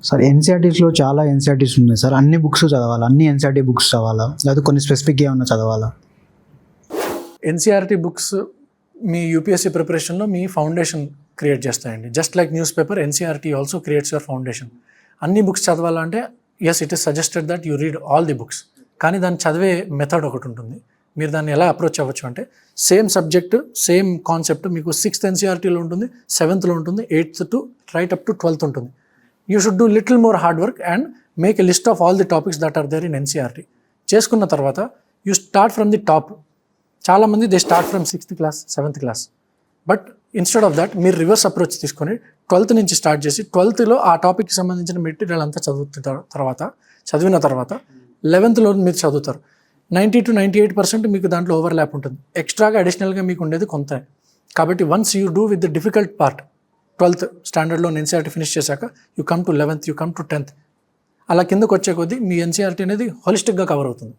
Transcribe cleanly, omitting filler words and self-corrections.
Sir ఎన్సీఆర్టీస్లో చాలా NCERTs ఉన్నాయి sir. అన్ని బుక్స్ చదవాలా, అన్ని ఎన్సీఆర్టీ బుక్స్ చదవాలా, లేదా కొన్ని స్పెసిఫిక్ ఏమన్నా చదవాలా? ఎన్సీఆర్టీ బుక్స్ మీ యూపీఎస్సీ ప్రిపరేషన్లో మీ ఫౌండేషన్ క్రియేట్ చేస్తాయండి. Just like news paper, NCERT also creates your foundation. అన్ని బుక్స్ చదవాలంటే yes, it is suggested that you read all the books. కానీ దాన్ని చదివే మెథడ్ ఒకటి ఉంటుంది. మీరు దాన్ని ఎలా అప్రోచ్ అవ్వచ్చు అంటే, సేమ్ సబ్జెక్టు సేమ్ కాన్సెప్ట్ మీకు 6th ఎన్సీఆర్టీలో ఉంటుంది, 7th ఉంటుంది, 8th to right up to 12th ఉంటుంది. You should do little more hard work and make a list of all the topics that are there in NCERT. చేసుకున్న తర్వాత you start from the top. చాలామంది they start from 6th class, 7th class. But instead of that మీరు reverse approach తీసుకొని 12th నుంచి start చేసి 12thలో ఆ టాపిక్కి సంబంధించిన material అంతా చదివిన తర్వాత 11thలో మీరు చదువుతారు. 90 to 98% మీకు దాంట్లో ఓవర్లాప్ ఉంటుంది. ఎక్స్ట్రాగా అడిషనల్గా మీకు ఉండేది కొంత. కాబట్టి once you do with the difficult part 12th స్టాండర్డ్లో ఎన్సీఆర్టీ ఫినిష్ చేశాక you come to 11th, you come to 10th. అలా కిందకు వచ్చే కొద్దీ మీ ఎన్సీఆర్టీ అనేది హోలిస్టిక్గా కవర్ అవుతుంది.